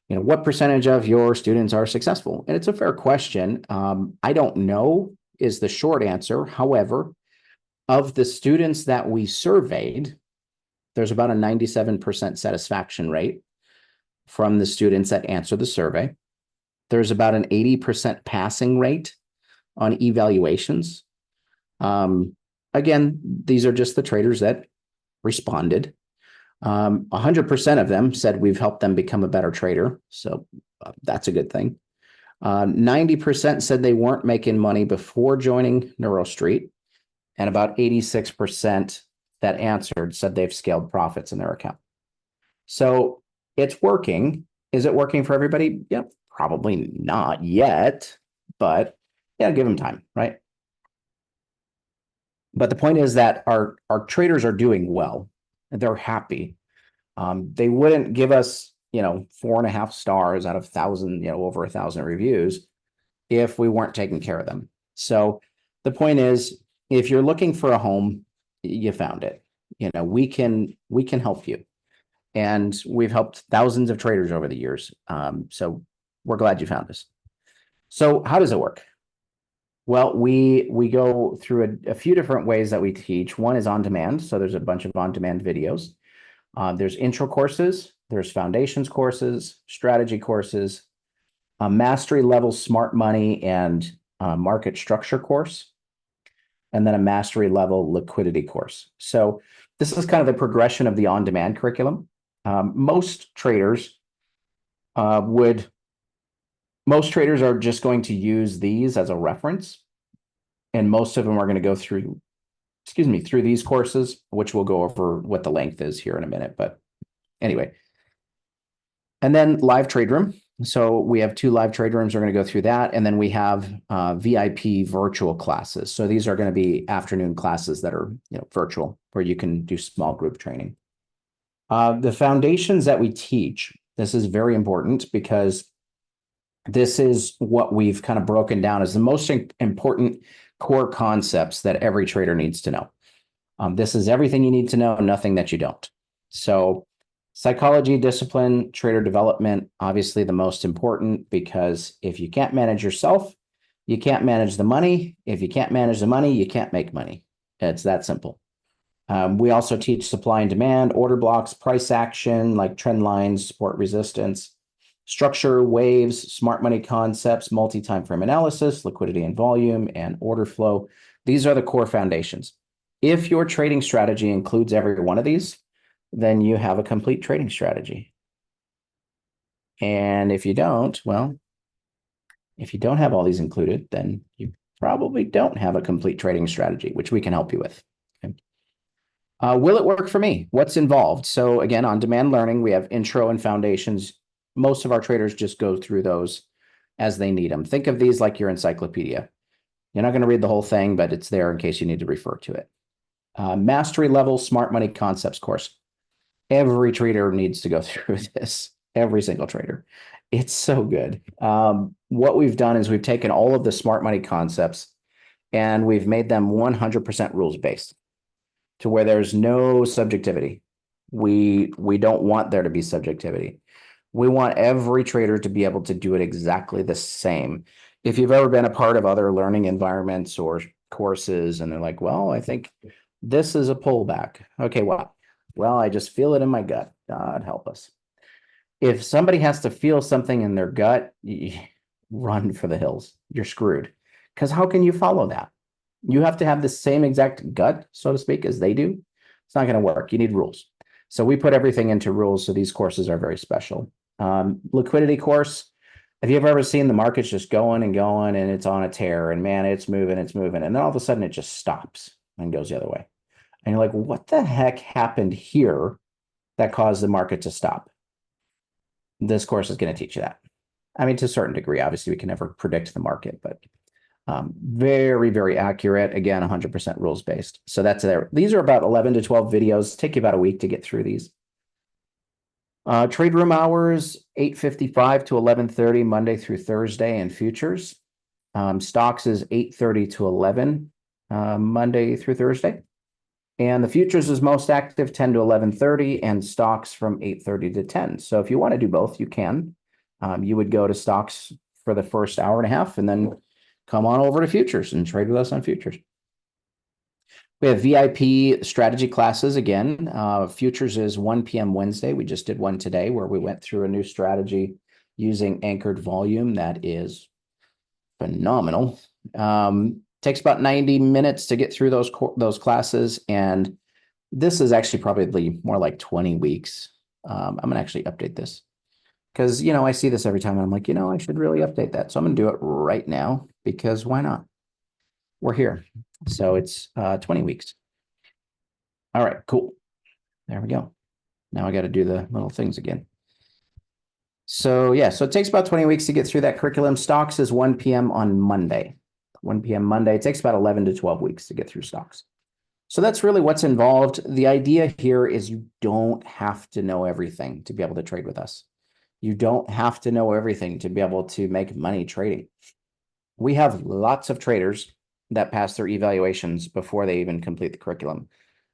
what percentage of your students are successful? And it's a fair question. I don't know is the short answer. However, of the students that we surveyed, there's about a 97% satisfaction rate from the students that answer the survey. There's about an 80% passing rate on evaluations. Again, these are just the traders that responded. 100% of them said we've helped them become a better trader. So that's a good thing. 90% said they weren't making money before joining NeuroStreet. And about 86% that answered said they've scaled profits in their account. So it's working. Is it working for everybody? Yep, probably not yet, but yeah, give them time, right? But the point is that our traders are doing well. They're happy. They wouldn't give us, 4.5 stars out of 1,000, over 1,000 reviews if we weren't taking care of them. So the point is, if you're looking for a home, you found it. We can help you. And we've helped thousands of traders over the years. So we're glad you found us. So how does it work? Well, we go through a few different ways that we teach. One is on demand. So there's a bunch of on-demand videos. There's intro courses, there's foundations courses, strategy courses, a mastery level smart money and market structure course, and then a mastery level liquidity course. So this is kind of the progression of the on-demand curriculum. Most traders are just going to use these as a reference, and most of them are going to go through these courses, which we'll go over what the length is here in a minute. But anyway, and then live trade room. So we have 2 live trade rooms. We're going to go through that. And then we have VIP virtual classes. So these are going to be afternoon classes that are virtual, where you can do small group training. The foundations that we teach, this is very important because this is what we've kind of broken down as the most important core concepts that every trader needs to know. This is everything you need to know, nothing that you don't. So psychology, discipline, trader development, obviously the most important, because if you can't manage yourself, you can't manage the money. If you can't manage the money, you can't make money. It's that simple. We also teach supply and demand, order blocks, price action, like trend lines, support resistance, structure, waves, smart money concepts, multi-time frame analysis, liquidity and volume, and order flow. These are the core foundations. If your trading strategy includes every one of these, then you have a complete trading strategy. And if you don't, well, if you don't have all these included, then you probably don't have a complete trading strategy, which we can help you with. Okay. Will it work for me? What's involved? So again, on-demand learning, we have intro and foundations. Most of our traders just go through those as they need them. Think of these like your encyclopedia. You're not going to read the whole thing, but it's there in case you need to refer to it. Mastery level smart money concepts course. Every trader needs to go through this. Every single trader. It's so good. What we've done is we've taken all of the smart money concepts and we've made them 100% rules based to where there's no subjectivity. We don't want there to be subjectivity. We want every trader to be able to do it exactly the same. If you've ever been a part of other learning environments or courses and they're like, well, I think this is a pullback. Okay, what? Well, I just feel it in my gut. God help us. If somebody has to feel something in their gut, run for the hills. You're screwed. Because how can you follow that? You have to have the same exact gut, so to speak, as they do. It's not going to work. You need rules. So we put everything into rules. So these courses are very special. Liquidity course. Have you ever seen the markets just going and going and it's on a tear and man, it's moving. And then all of a sudden it just stops and goes the other way. And you're like, what the heck happened here that caused the market to stop? This course is going to teach you that. I mean, to a certain degree, obviously we can never predict the market, but very, very accurate. Again, 100% rules based. So that's there. These are about 11 to 12 videos. Take you about a week to get through these. Trade room hours, 8:55 to 11:30, Monday through Thursday, and futures. Stocks is 8:30 to 11, Monday through Thursday. And the futures is most active 10 to 11:30 and stocks from 8:30 to 10. So if you want to do both, you can. You would go to stocks for the first hour and a half and then come on over to futures and trade with us on futures. We have VIP strategy classes again. Futures is 1 p.m. Wednesday. We just did one today where we went through a new strategy using anchored volume that is phenomenal. Takes about 90 minutes to get through those classes. And this is actually probably more like 20 weeks. I'm going to actually update this because, I see this every time and I'm like, I should really update that. So I'm going to do it right now because why not? We're here. So it's 20 weeks. All right, cool. There we go. Now I got to do the little things again. So yeah, so it takes about 20 weeks to get through that curriculum. Stocks is 1 p.m. on Monday. 1 p.m. Monday. It takes about 11 to 12 weeks to get through stocks. So that's really what's involved. The idea here is you don't have to know everything to be able to trade with us. You don't have to know everything to be able to make money trading. We have lots of traders that pass their evaluations before they even complete the curriculum.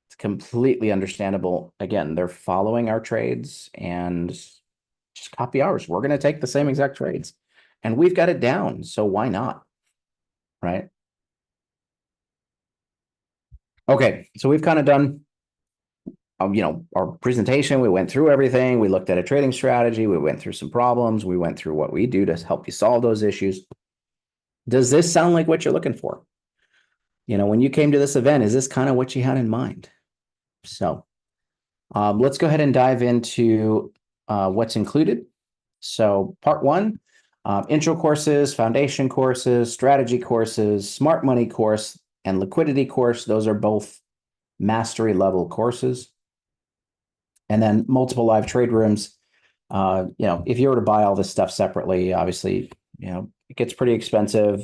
It's completely understandable. Again, they're following our trades and just copy ours. We're going to take the same exact trades and we've got it down. So why not? Right? Okay. So we've kind of done, our presentation. We went through everything. We looked at a trading strategy. We went through some problems. We went through what we do to help you solve those issues. Does this sound like what you're looking for? When you came to this event, is this kind of what you had in mind? So let's go ahead and dive into what's included. So part one, intro courses, foundation courses, strategy courses, smart money course, and liquidity course. Those are both mastery level courses. And then multiple live trade rooms. If you were to buy all this stuff separately, obviously, it gets pretty expensive.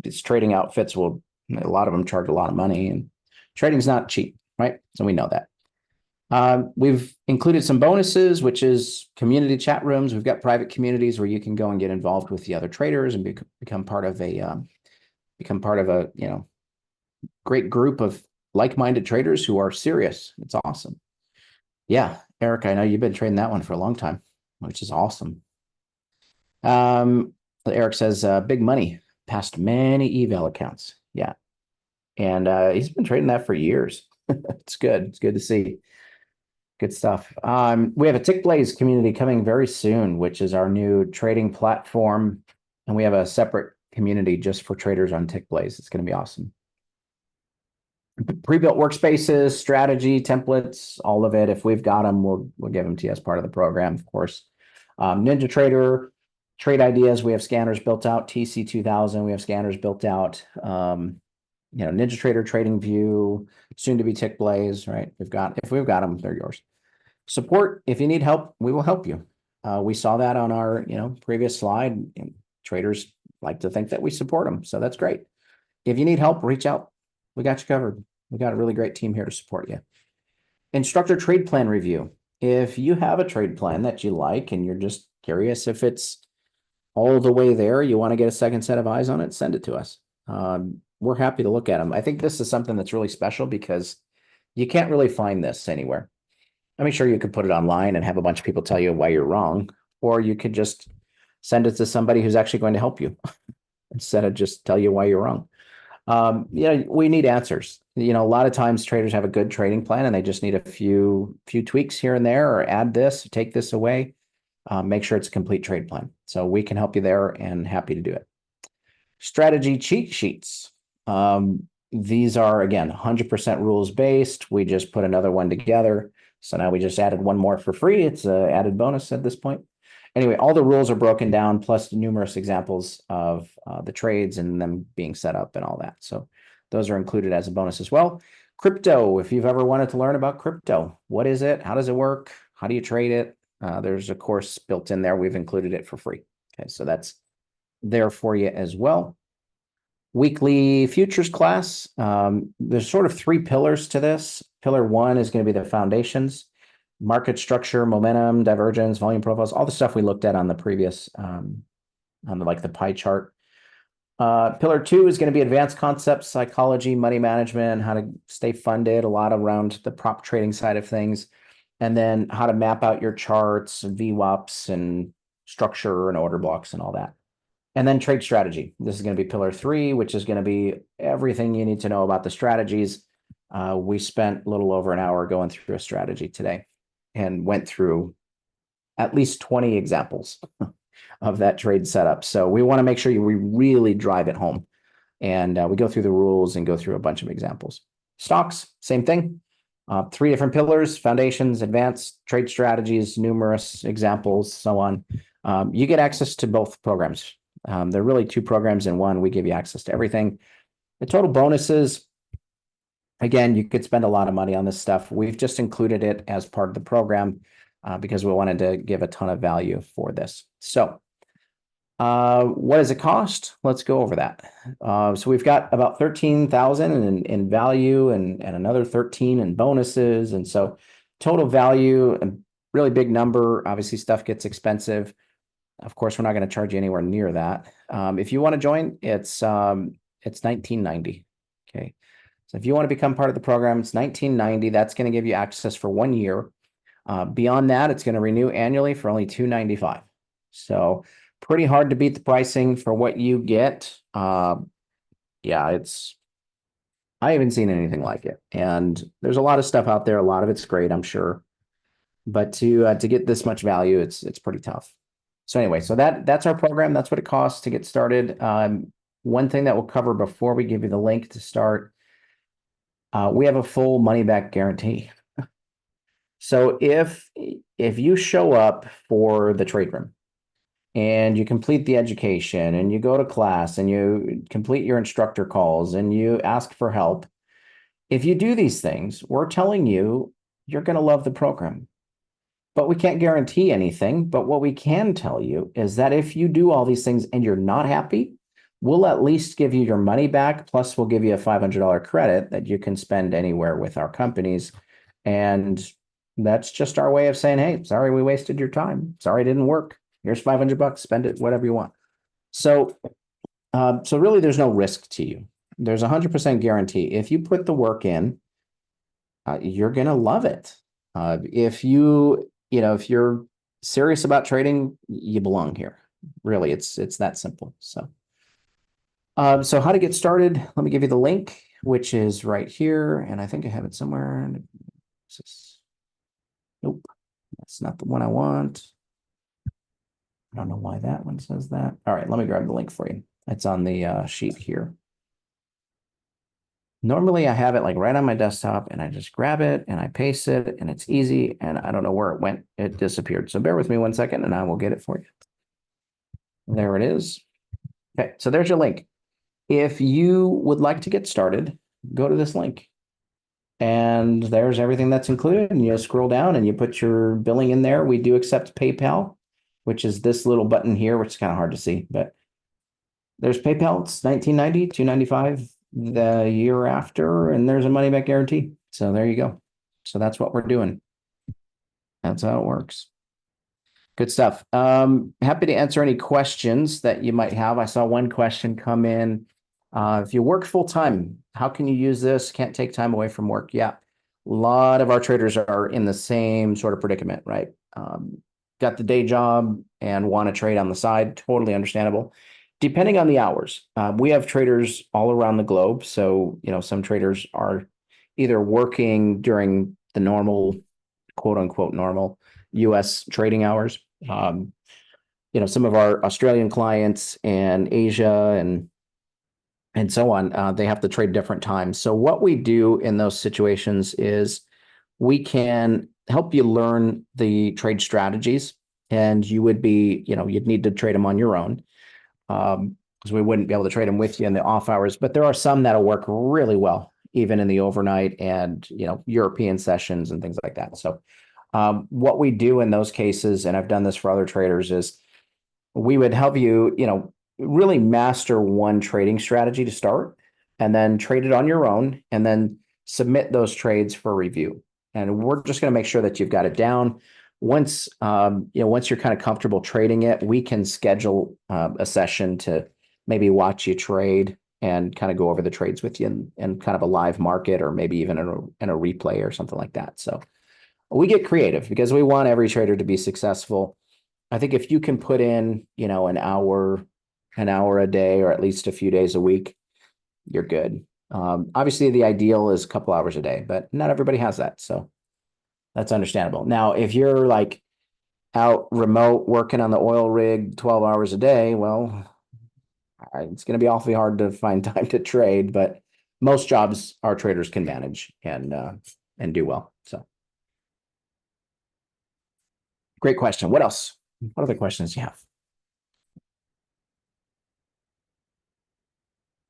These trading outfits a lot of them charge a lot of money and trading's not cheap, right? So we know that. We've included some bonuses, which is community chat rooms. We've got private communities where you can go and get involved with the other traders and become part of a great group of like-minded traders who are serious. It's awesome. Yeah, Eric, I know you've been trading that one for a long time, which is awesome. Eric says, big money past many eval accounts. Yeah. And he's been trading that for years. It's good. It's good to see. Good stuff. We have a Tick Blaze community coming very soon, which is our new trading platform. And we have a separate community just for traders on Tick Blaze. It's going to be awesome. Pre-built workspaces, strategy, templates, all of it. If we've got them, we'll give them to you as part of the program, of course. Ninja Trader, trade ideas. We have scanners built out. TC2000. We have scanners built out. Ninja Trader, Trading View, soon to be Tick Blaze. Right? If we've got them, they're yours. Support. If you need help, we will help you. We saw that on our previous slide. Traders like to think that we support them, so that's great. If you need help, reach out. We got you covered. We got a really great team here to support you. Instructor trade plan review. If you have a trade plan that you like and you're just curious if it's all the way there, you want to get a second set of eyes on it, send it to us. We're happy to look at them. I think this is something that's really special because you can't really find this anywhere. I mean, sure, you could put it online and have a bunch of people tell you why you're wrong, or you could just send it to somebody who's actually going to help you instead of just tell you why you're wrong. We need answers. A lot of times traders have a good trading plan and they just need a few tweaks here and there, or add this, take this away, make sure it's a complete trade plan. So we can help you there and happy to do it. Strategy cheat sheets. These are, again, 100% rules based. We just put another one together. So now we just added one more for free. It's an added bonus at this point. Anyway, all the rules are broken down, plus numerous examples of the trades and them being set up and all that. So those are included as a bonus as well. Crypto, if you've ever wanted to learn about crypto, what is it? How does it work? How do you trade it? There's a course built in there. We've included it for free. Okay, so that's there for you as well. Weekly futures class. There's sort of three pillars to this. Pillar one is going to be the foundations. Market structure, momentum, divergence, volume profiles, all the stuff we looked at on the previous, on the pie chart. Pillar two is going to be advanced concepts, psychology, money management, how to stay funded, a lot around the prop trading side of things, and then how to map out your charts, VWAPs, and structure and order blocks and all that. And then trade strategy. This is going to be pillar three, which is going to be everything you need to know about the strategies. We spent a little over an hour going through a strategy today and went through at least 20 examples of that trade setup. So we want to make sure we really drive it home. And we go through the rules and go through a bunch of examples. Stocks, same thing. Three different pillars: foundations, advanced, trade strategies, numerous examples, so on. You get access to both programs. They're really two programs in one. We give you access to everything. The total bonuses, again, you could spend a lot of money on this stuff. We've just included it as part of the program because we wanted to give a ton of value for this. So what does it cost? Let's go over that. So we've got about 13,000 in value and another 13 in bonuses. And so total value, a really big number. Obviously, stuff gets expensive. Of course, we're not going to charge you anywhere near that. If you want to join, it's $19.90. Okay. So if you want to become part of the program, it's $19.90. That's going to give you access for 1 year. Beyond that, it's going to renew annually for only $295. So pretty hard to beat the pricing for what you get. Yeah, I haven't seen anything like it. And there's a lot of stuff out there. A lot of it's great, I'm sure. But to get this much value, it's pretty tough. So anyway, so that's our program. That's what it costs to get started. One thing that we'll cover before we give you the link to start, we have a full money back guarantee. So if you show up for the trade room and you complete the education and you go to class and you complete your instructor calls and you ask for help, if you do these things, we're telling you you're going to love the program. But we can't guarantee anything. But what we can tell you is that if you do all these things and you're not happy, we'll at least give you your money back. Plus, we'll give you a $500 credit that you can spend anywhere with our companies. And that's just our way of saying, hey, sorry, we wasted your time. Sorry, it didn't work. Here's $500. Spend it, whatever you want. So really, there's no risk to you. There's 100% guarantee. If you put the work in, you're going to love it. If you're serious about trading, you belong here. Really, it's that simple. So how to get started? Let me give you the link, which is right here, and I think I have it somewhere. Nope, that's not the one I want. I don't know why that one says that. All right, let me grab the link for you. It's on the sheet here. Normally I have it like right on my desktop and I just grab it and I paste it and it's easy and I don't know where it went. It disappeared. So bear with me 1 second and I will get it for you. There it is. Okay, so there's your link. If you would like to get started, go to this link. And there's everything that's included. And you scroll down and you put your billing in there. We do accept PayPal, which is this little button here, which is kind of hard to see, but there's PayPal. It's $19.90, $2.95 the year after, and there's a money back guarantee. So there you go. So that's what we're doing. That's how it works. Good stuff. Happy to answer any questions that you might have. I saw one question come in. If you work full time, how can you use this? Can't take time away from work. Yeah. A lot of our traders are in the same sort of predicament, right? Got the day job and want to trade on the side. Totally understandable. Depending on the hours, we have traders all around the globe. So, some traders are either working during the normal, quote unquote, normal US trading hours. Some of our Australian clients and Asia and so on, they have to trade different times. So what we do in those situations is we can help you learn the trade strategies, and you would be, you'd need to trade them on your own, because we wouldn't be able to trade them with you in the off hours. But there are some that'll work really well, even in the overnight and, European sessions and things like that. So what we do in those cases, and I've done this for other traders, is we would help you, really master one trading strategy to start, and then trade it on your own, and then submit those trades for review. And we're just going to make sure that you've got it down. Once once you're kind of comfortable trading it, we can schedule a session to maybe watch you trade and kind of go over the trades with you in kind of a live market, or maybe even in a replay or something like that. So we get creative because we want every trader to be successful. I think if you can put in, an hour a day, or at least a few days a week, you're good. Obviously, the ideal is a couple hours a day, but not everybody has that. So that's understandable. Now, if you're like out remote working on the oil rig 12 hours a day, well, it's going to be awfully hard to find time to trade, but most jobs our traders can manage and do well. So great question. What else? What other questions do you have?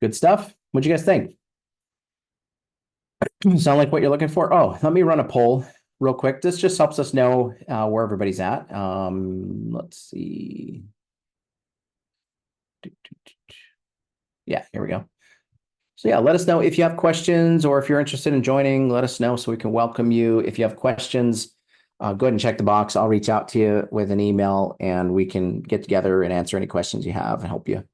Good stuff. What'd you guys think? Sound like what you're looking for? Oh, let me run a poll real quick. This just helps us know where everybody's at. Let's see. Yeah, here we go. So yeah, let us know if you have questions, or if you're interested in joining, let us know so we can welcome you. If you have questions, go ahead and check the box. I'll reach out to you with an email, and we can get together and answer any questions you have and help you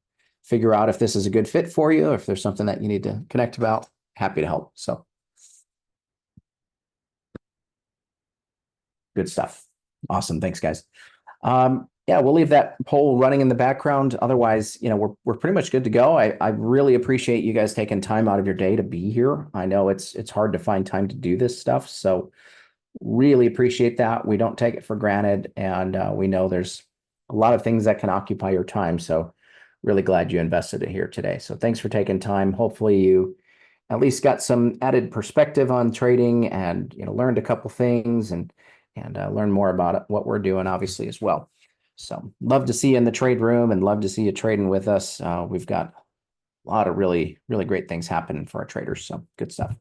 figure out if this is a good fit for you, or if there's something that you need to connect about. Happy to help. So good stuff. Awesome. Thanks, guys. Yeah, we'll leave that poll running in the background. Otherwise, we're pretty much good to go. I really appreciate you guys taking time out of your day to be here. I know it's hard to find time to do this stuff, so really appreciate that. We don't take it for granted, and we know there's a lot of things that can occupy your time. So really glad you invested it here today. So thanks for taking time. Hopefully you at least got some added perspective on trading, and learned a couple things, and learn more about it, what we're doing, obviously, as well. So love to see you in the trade room, and love to see you trading with us. We've got a lot of really, really great things happening for our traders. So good stuff.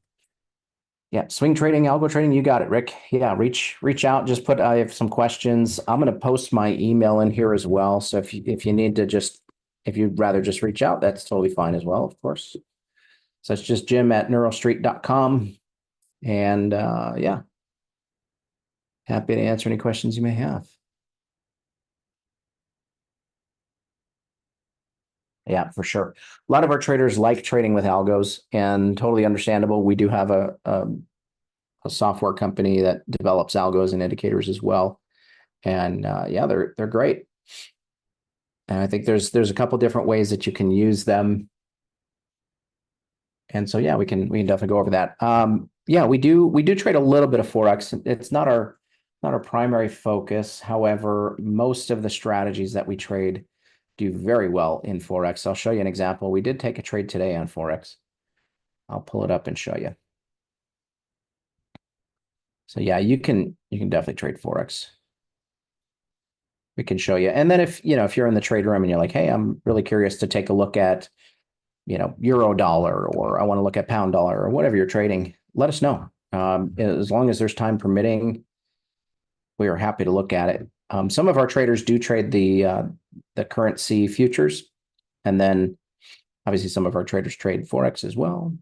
Yeah, swing trading, algo trading, you got it, Rick. Yeah, reach out. Just put I have some questions. I'm going to post my email in here as well. So if you need to if you'd rather just reach out, that's totally fine as well, of course. So it's just jim@neurostreet.com. And yeah, happy to answer any questions you may have. Yeah, for sure. A lot of our traders like trading with algos, and totally understandable. We do have a software company that develops algos and indicators as well. And yeah, they're great. And I think there's a couple different ways that you can use them. And so yeah, we can definitely go over that. Yeah, we do trade a little bit of Forex. It's not our primary focus. However, most of the strategies that we trade do very well in Forex. I'll show you an example. We did take a trade today on Forex. I'll pull it up and show you. So yeah, you can definitely trade Forex. We can show you. And then if you're in the trade room and you're like, hey, I'm really curious to take a look at, euro dollar, or I want to look at pound dollar, or whatever you're trading, let us know. As long as there's time permitting, we are happy to look at it. Some of our traders do trade the currency futures, and then obviously some of our traders trade Forex as well.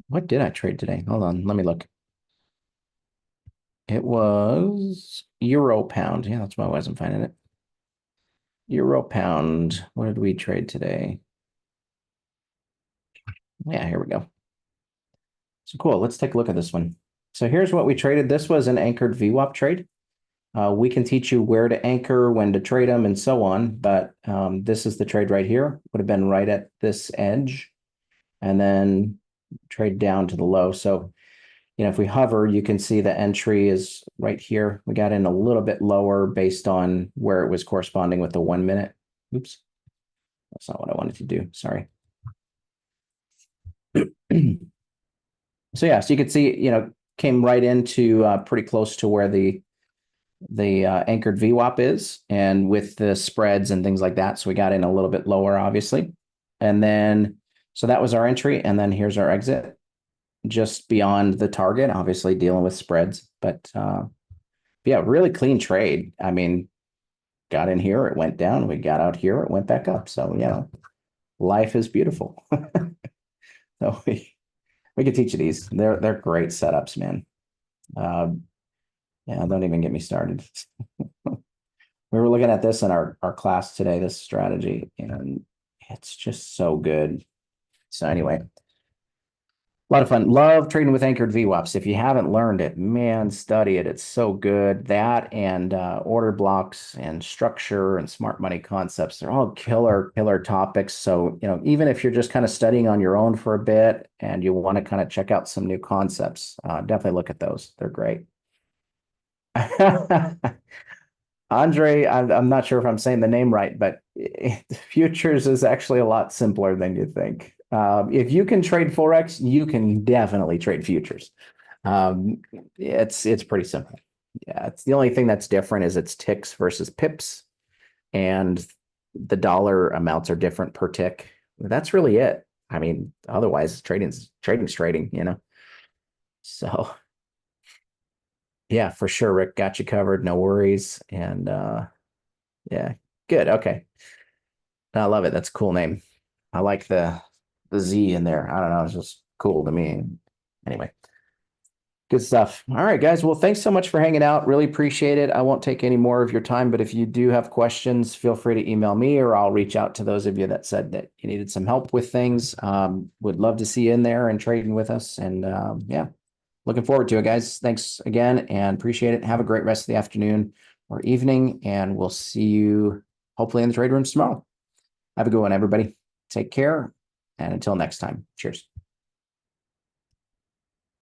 What did I trade today? Hold on, let me look. It was euro pound. Yeah, that's why I wasn't finding it. Euro pound. What did we trade today? Yeah, here we go. So cool. Let's take a look at this one. So here's what we traded. This was an anchored VWAP trade. We can teach you where to anchor, when to trade them, and so on. But this is the trade right here. Would have been right at this edge, and then trade down to the low. So, if we hover, you can see the entry is right here. We got in a little bit lower based on where it was corresponding with the 1 minute. Oops. That's not what I wanted to do. Sorry. So yeah, so you can see, came right into pretty close to where the anchored VWAP is, and with the spreads and things like that. So we got in a little bit lower, obviously. And then, so that was our entry. And then here's our exit, just beyond the target, obviously dealing with spreads. But yeah, really clean trade. I mean, got in here, it went down. We got out here, it went back up. So, life is beautiful. So we could teach you these. They're great setups, man. Yeah, don't even get me started. We were looking at this in our class today, this strategy, and it's just so good. So anyway, a lot of fun. Love trading with anchored VWAPs. If you haven't learned it, man, study it. It's so good. That and order blocks and structure and smart money concepts, they're all killer topics. So, even if you're just kind of studying on your own for a bit and you want to kind of check out some new concepts, definitely look at those. They're great. Andre, I'm not sure if I'm saying the name right, but futures is actually a lot simpler than you think. If you can trade Forex, you can definitely trade futures. It's pretty simple. Yeah, it's the only thing that's different is it's ticks versus pips, and the dollar amounts are different per tick. That's really it. I mean, otherwise, trading's trading. So yeah, for sure, Rick, got you covered. No worries. And yeah, good. Okay. I love it. That's a cool name. I like the Z in there. I don't know. It's just cool to me. Anyway, good stuff. All right, guys. Well, thanks so much for hanging out. Really appreciate it. I won't take any more of your time, but if you do have questions, feel free to email me, or I'll reach out to those of you that said that you needed some help with things. Would love to see you in there and trading with us. And yeah, looking forward to it, guys. Thanks again and appreciate it. Have a great rest of the afternoon or evening, and we'll see you hopefully in the trade rooms tomorrow. Have a good one, everybody. Take care. And until next time, cheers.